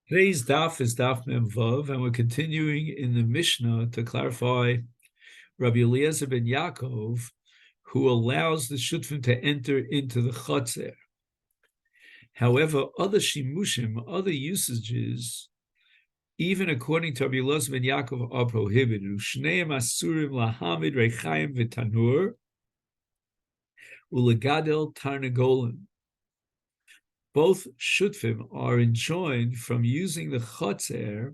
Today's daf is daf mem vav, and we're continuing in the Mishnah to clarify Rabbi Eliezer ben Yaakov, who allows the shutfim to enter into the chotzer. However, other shimushim, other usages, even according to Rabbi Eliezer ben Yaakov, are prohibited. Ushneim asurim lahamid reichayim v'tanur ulegadel tarnagolim. Both shutfim are enjoined from using the chotzer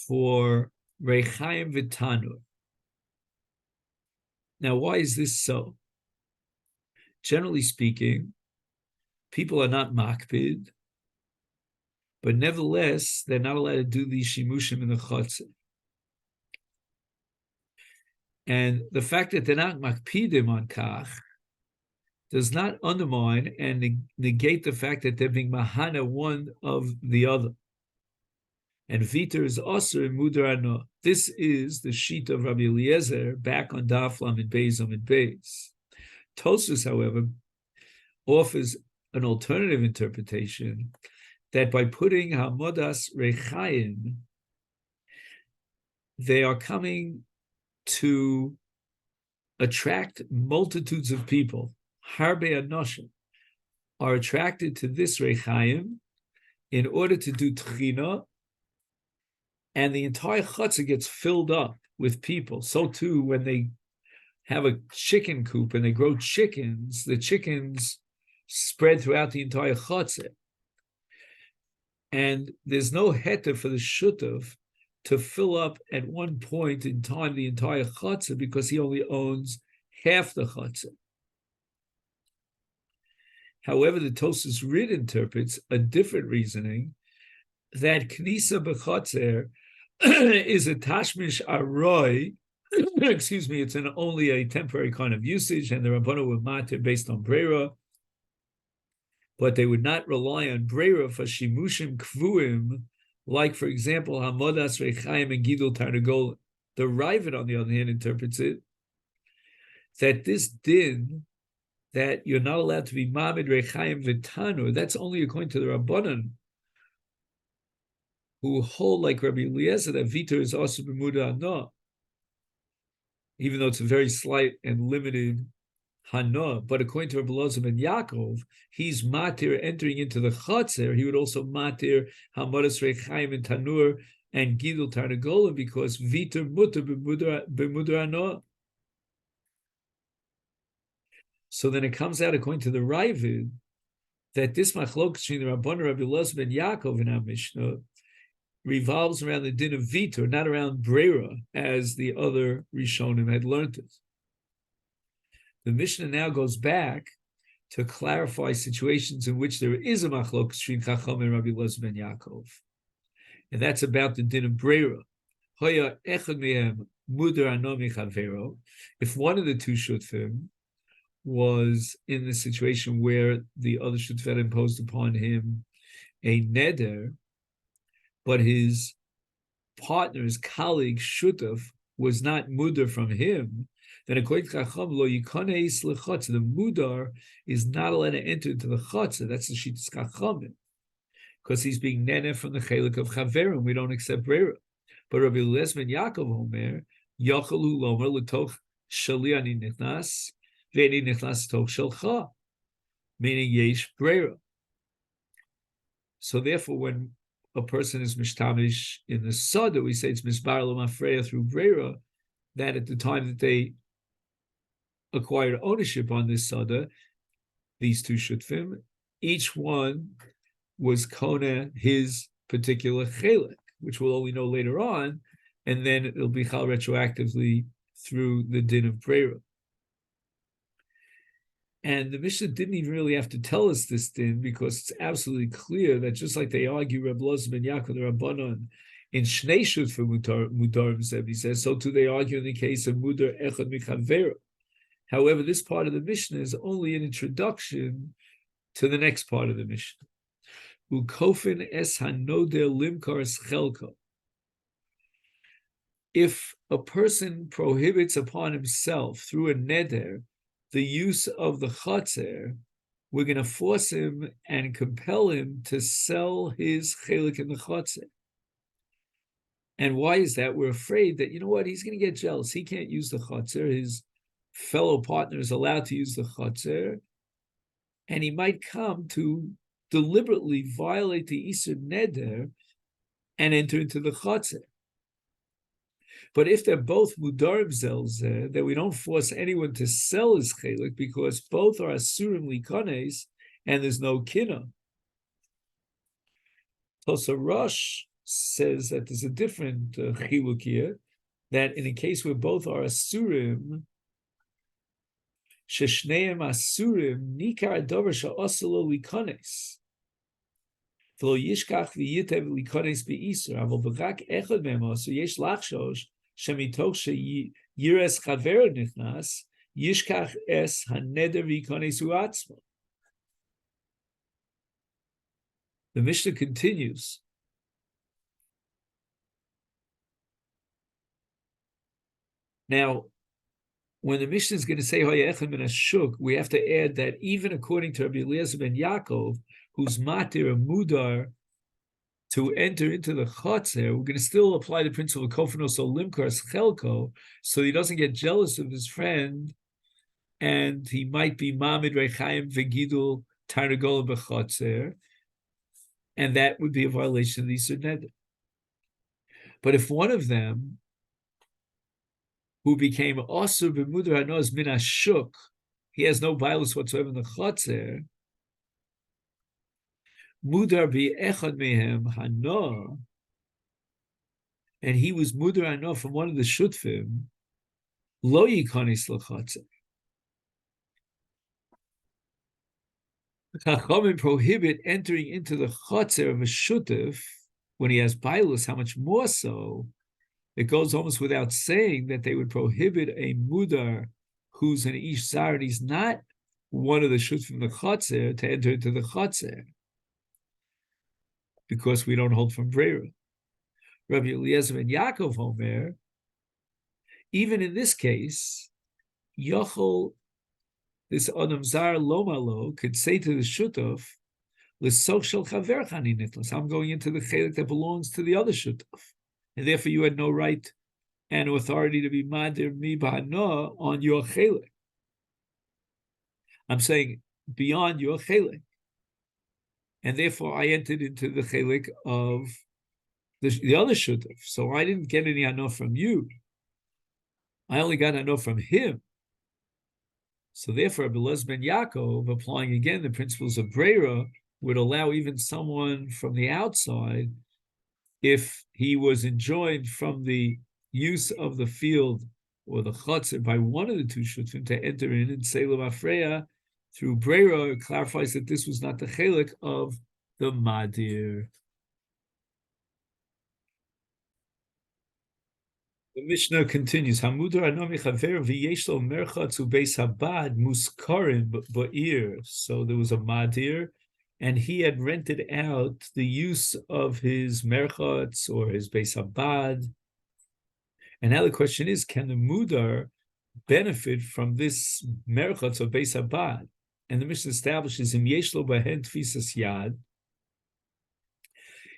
for reichayim v'tanur. Now, why is this so? Generally speaking, people are not makpid, but nevertheless, they're not allowed to do these shimushim in the chotzer. And the fact that they're not makpidim on kach does not undermine and negate the fact that they're being mahana one of the other. And viter is also mudar ano. This is the sheet of Rabbi Eliezer back on Daf Lamed Beis Amud Beis. Tosfos, however, offers an alternative interpretation that by putting hamodas rechayim, they are coming to attract multitudes of people. Harbe anoshim are attracted to this rechayim in order to do tchina, and the entire chutzah gets filled up with people. So too, when they have a chicken coop and they grow chickens, the chickens spread throughout the entire chutzah. And there's no heter for the shutav to fill up at one point in time the entire chutzah because he only owns half the chutzah. However, the Tosfos Rid interprets a different reasoning, that knisa b'chotzer is a tashmish aroi. Excuse me, it's only a temporary kind of usage, and the Rabbanu were matir based on breira, but they would not rely on breira for shimushim kvuim, like, for example, hamodas reichayim and gidul tarnagolim. The Ravid, on the other hand, interprets it that this din, that you're not allowed to be mamid reichayim v'tanur, that's only according to the Rabbanan, who hold like Rabbi Eliezer that viter is also b'muda hana, even though it's a very slight and limited hana. But according to Rabbi Eliezer ben Yaakov, he's matir entering into the chotzer. He would also matir hamadas reichayim and tanur and gidul tarnagolim because viter muter b'muda hana. So then it comes out, according to the Ravid, that this machlok between the Rabbanan Rabbi Eliezer ben Yaakov in our Mishnah revolves around the din of vitor, not around breira, as the other Rishonim had learned it. The Mishnah now goes back to clarify situations in which there is a machlok between Chacham and Rabbi Eliezer ben Yaakov, and that's about the din of breira. Hoya echad mehem mudar ano michavero. If one of the two shutfim was in the situation where the other shutfim imposed upon him a neder, but his partner, his colleague, shutaf, was not mudar from him, then according to Chacham, lo yikonei l'chotzer, the mudar is not allowed to enter into the chotzer. That's the shittas Chachamim, because he's being nene from the chelik of chaverim. We don't accept breira. But Rabbi Eliezer ben Yaakov Omer, yachalu lomer l'toch shali ani nichnas, ve'ani nichnas toch shelcha, meaning yesh breira. So therefore, when a person is mishtamish in the sada, we say it's misbar l'mafreya through breira, that at the time that they acquired ownership on this sada, these two shutfim, each one was kona his particular chelik, which we'll only know later on, and then it'll be chal retroactively through the din of breira. And the Mishnah didn't even really have to tell us this din, because it's absolutely clear that just like they argue Reb Eliezer ben Yaakov, the Rabbanon, in Shnei Shutfim Mudarim, he says, so too they argue in the case of Mudar Echad Michavera. However, this part of the Mishnah is only an introduction to the next part of the Mishnah. Ukofin es hanoder limkar chelko. If a person prohibits upon himself through a neder the use of the chotzer, we're going to force him and compel him to sell his chelik in the chotzer. And why is that? We're afraid that, he's going to get jealous. He can't use the chotzer. His fellow partner is allowed to use the chotzer. And he might come to deliberately violate the Isur Neder and enter into the chotzer. But if they're both mudarim zelzeh, then we don't force anyone to sell his chelik because both are asurim likones and there's no kina. Tosa Rosh says that there's a different chiluk here, that in a case where both are asurim, sheshneim asurim nikar dover sha'oselo likones. V'lo yishkach v'yitev likones be'isur, avol v'chak echad memo, so yesh lachshosh, shemitoch she'yires chaver nichnas, yishkach es haneder v'yikones u'atzmo. The Mishnah continues. Now, when the Mishnah is going to say Hayechem min Ashuk, we have to add that even according to Rabbi Eliezer ben Yaakov, who's matir a mudar to enter into the chotzer, we're going to still apply the principle of kofanos o limkars chelko, so he doesn't get jealous of his friend, and he might be mamid rechaim v'gidul tarnagol b'chotzer, and that would be a violation of the Isur Neder. But if one of them, who became Osur b'mudar hanoz min ashuk, he has no violence whatsoever in the chotzer, mudar bi'echad mehem hano, and he was mudar hano from one of the shutfim, lo yikonis l'chotzer. Chachamim prohibit entering into the chotzer of a shutuf when he has bailus. How much more so? It goes almost without saying that they would prohibit a mudar who's an ish zar and he's not one of the shutfim from the chotzer to enter into the chotzer, because we don't hold from brera. Rabbi Eliezer ben Yaakov Omer, even in this case, Yochel, this Adam Zar Lomalo, could say to the shutuf, L'soch shel chaver chani nitlos, I'm going into the chelik that belongs to the other shutuf, and therefore you had no right and authority to be madir mi b'hano on your chelik. I'm saying beyond your chelik, and therefore I entered into the chelik of the other shutuf. So I didn't get any hano from you. I only got hano from him. So therefore, Rabbi Eliezer ben Yaakov, applying again the principles of brera, would allow even someone from the outside, if he was enjoined from the use of the field or the chotzer by one of the two shutfim to enter in and say l'mafreya through brera. It clarifies that this was not the chelik of the madir. The Mishnah continues, Hamudar anomi chaver v'yeshlo merchatz ubeis habad muskarim ba'ir. So there was a madir, and he had rented out the use of his merchatz or his beis habad. And now the question is, can the mudar benefit from this merchatz or beis habad? And the Mishnah establishes im yeshlo bahen tfisas yad.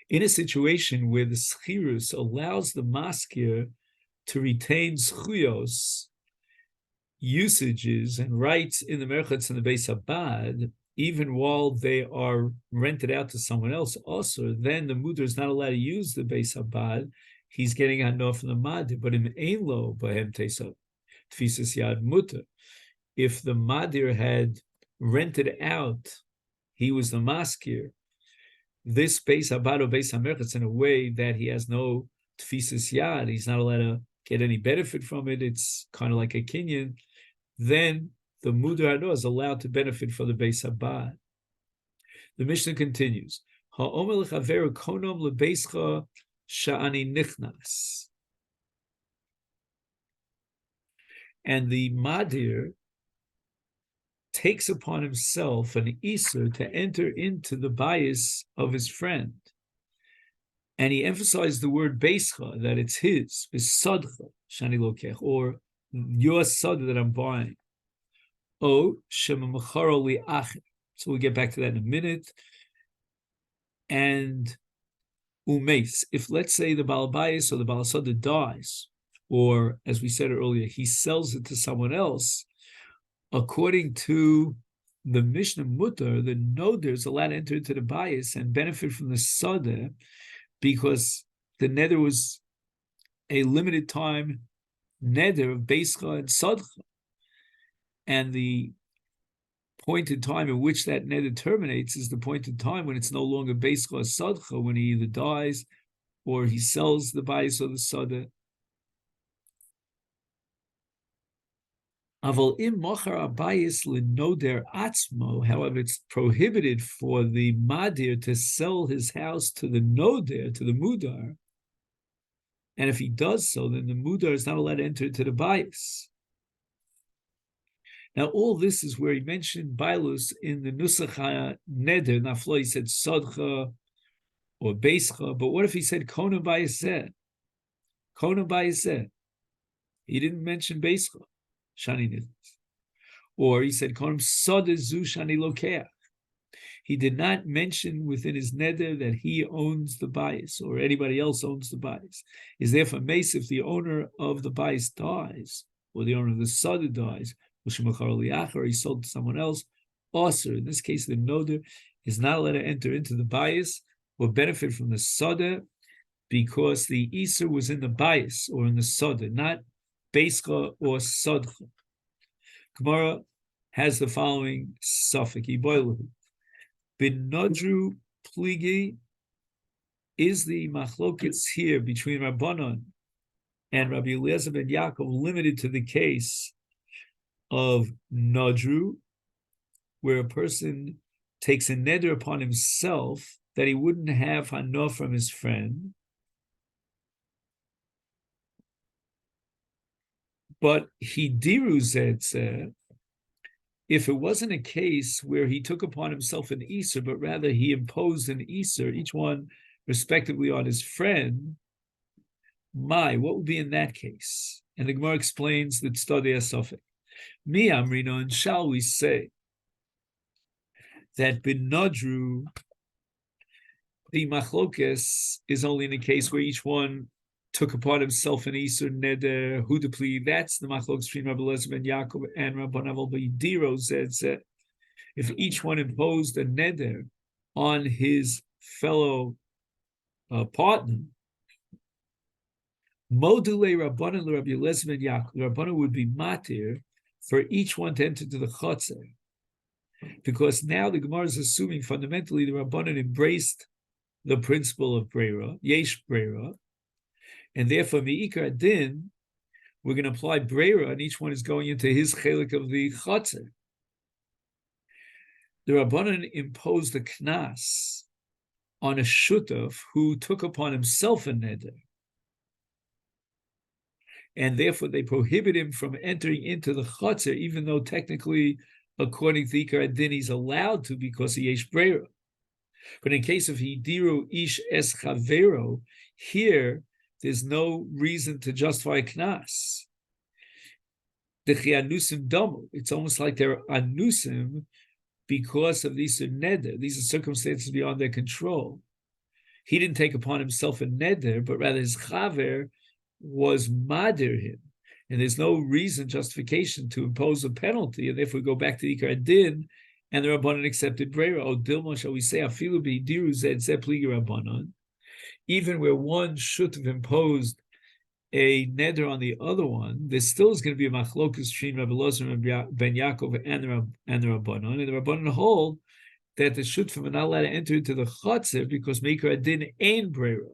In a situation where the schirus allows the maskir to retain zchuyos, usages and rights in the merchatz and the beis habad, even while they are rented out to someone else also, then the mudar is not allowed to use the beis habad. He's getting hano from the madir, but in ein lo bahem tefisas yad mutar. If the madir had rented out, he was the maskir, this beis habad or beis hamerchatz in a way that he has no tefisas yad, he's not allowed to get any benefit from it, it's kind of like a kinyan, then the mudar hano is allowed to benefit from the beis habad. The Mishnah continues, ha'omer l'chaveru konom lebeischa sha'ani nichnas. And the madir takes upon himself an isur to enter into the bias of his friend. And he emphasized the word beischa, that it's his, bisadcha, shani lokech, or your sad that I'm buying. O shemamacharo li'acher. So we'll get back to that in a minute. And umeis, if let's say the Baal Bayis or the Baal Sada dies, or as we said earlier, he sells it to someone else, according to the Mishnah Mutter, the Noder is allowed to enter into the Bayis and benefit from the Sada, because the Neder was a limited time Neder of Beischa and Sadcha. And the point in time in which that Neder terminates is the point in time when it's no longer Beischa or Sadcha, when he either dies or he sells the Bayis or the Sada. However, it's prohibited for the Madir to sell his house to the Noder, to the Mudar. And if he does so, then the Mudar is not allowed to enter into the Bayis. Now, all this is where he mentioned Bailus in the Nusach Neder. Naflo, he said Sadcha or Beischa, but what if he said Kona Bayiseh? Kona Bayiseh. He didn't mention Beischa. Shani Nidus. Or he said, Konam Sodezu Shani Lokeach. He did not mention within his neder that he owns the bias or anybody else owns the bias. Is therefore mace if the owner of the bias dies, or the owner of the Soda dies, or he sold to someone else, also in this case the noder is not allowed to enter into the bias or benefit from the Soda, because the Isser was in the bias or in the Soda, not Beischa or Sodcha. Gemara has the following suffix: Bin Nodru Pligi. Is the machlokets here between Rabbanon and Rabbi Eliezer ben Yaakov limited to the case of Nodru, where a person takes a neder upon himself that he wouldn't have hana from his friend, but he diru zed, if it wasn't a case where he took upon himself an Isser, but rather he imposed an Isser, each one respectively on his friend, what would be in that case? And the Gemara explains that Tzadei HaSofek. Mi Amrino, and shall we say that bin Nodru, the machlokes is only in a case where each one took upon himself an Isur Neder Hudapli. That's the machlokes between Rabbi Eliezer ben Yaakov and Rabban Aval B'Yidiro said, if each one imposed a Neder on his fellow partner, Module Rabbanan Rabbi Eliezer ben Yaakov, Rabbanan would be matir for each one to enter to the Chotzer. Because now the Gemara is assuming fundamentally the Rabbanan embraced the principle of Breira, Yesh Breira, and therefore, Me'ikar Adin, we're going to apply Breira, and each one is going into his chelik of the Chotzer. The Rabbanan imposed a knas on a shutaf who took upon himself a neder, and therefore they prohibit him from entering into the Chotzer, even though technically, according to Ikar Adin, he's allowed to because he yesh Breira. But in case of Hidiru Ish Es Chavero, here, there's no reason to justify a knas. The chianusim domo. It's almost like they're anusim because of these neder. These are circumstances beyond their control. He didn't take upon himself a neder, but rather his chaver was madir him. And there's no reason, justification to impose a penalty. And therefore we go back to the Ikar Din, and the Rabbanan accepted Breira. O Dilma, shall we say, afilu b'diru zed pligi Rabbanan. Even where one should have imposed a neder on the other one, there still is going to be a machlokus between Rabbi Eliezer and Ben Yaakov and the Rabbanon. And the Rabbanon hold that the shutfim are not allowed to enter into the Chotzer because Meikar Adin ain't Breira.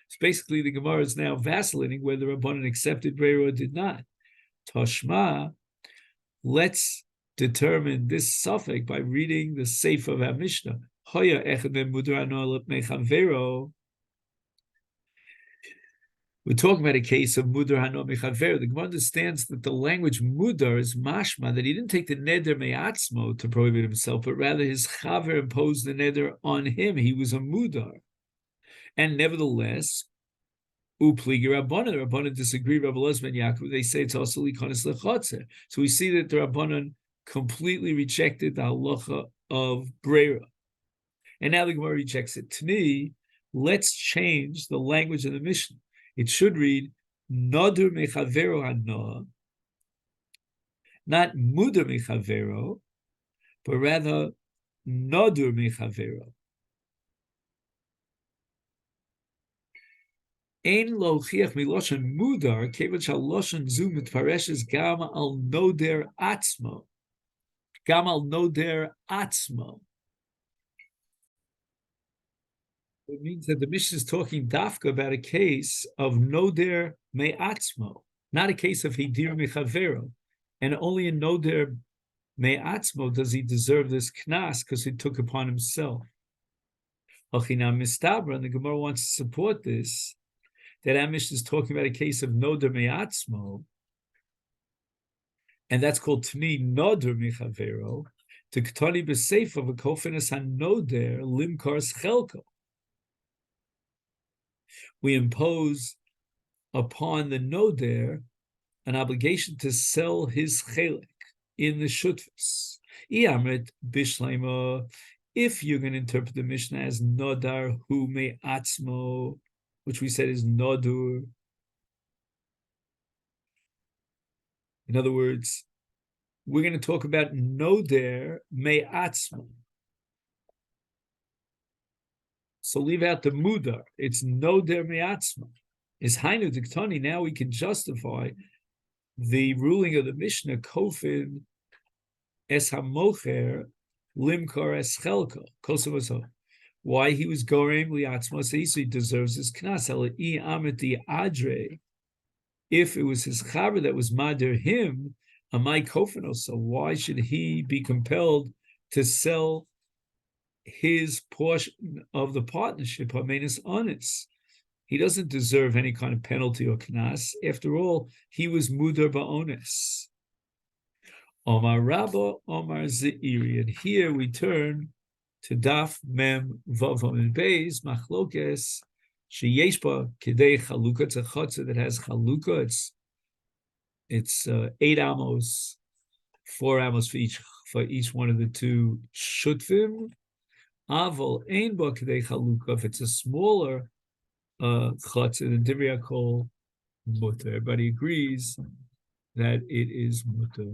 So basically, the Gemara is now vacillating whether the Rabbanon accepted Breira or did not. Toshma, let's determine this suffix by reading the Seif of our Mishnah. Hoya echad ben mudrano mechavero. We're talking about a case of mudar hano mechaver. The Gemara understands that the language mudar is mashma, that he didn't take the neder me'atzmo to prohibit himself, but rather his chaver imposed the neder on him. He was a mudar. And nevertheless, upligi Rabbanan, the Rabbanan disagree, Rabbi Eliezer ben Yaakov, they say it's also likonis lechotzer. So we see that the Rabbanan completely rejected the halacha of Brera. And now the Gemara rejects it. Tani, let's change the language of the Mishnah. It should read, Nodur mechavero hanoah, not Muder mechavero, but rather Nodur mechavero. Ein lo chiach miloshen mudar, kevan shaloshen zu mitpareshes gam al noder atzmo. Gam al noder atzmo. It means that the Mishnah is talking dafka about a case of noder me'atzmo, not a case of hidir mechavero. And only in noder me'atzmo does he deserve this knas because he took upon himself. Ochinam mistabra, and the Gemara wants to support this, that Amish is talking about a case of noder me'atzmo, and that's called tni noder mechavero, to ktani b'seif of a kofinas hanoder limkar schelko. We impose upon the noder an obligation to sell his chelik in the shutfus. Iamrit bishlema, if you're going to interpret the Mishnah as nodar hu me'atzmo, which we said is nodur. In other words, we're going to talk about noder me'atzmo. So leave out the mudar. It's noder me'atzmo. Is hainu diktani. Now we can justify the ruling of the Mishnah, kofin es hamocher limkar es chelko kosovaso. Why he was gorem liatzmo, so he deserves his knas. I ameti adre. If it was his chaver that was madir him, amai kofino. So why should he be compelled to sell his portion of the partnership? Hamenis honest. He doesn't deserve any kind of penalty or knas. After all, he was mudar ba'ones. Omar Rabba, Omar Zeiri. And here we turn to Daf Mem Vav and Beis Machlokes Sheyeshba Kidei Chalukah. It's a chotzer that has chalukah. It's 8 amos, 4 amos for each one of the two shutfim. Aval ein ba Kidei Chalukah. If it's a smaller chotzer, the Divrei Kol mutter. Everybody agrees that it is mutter.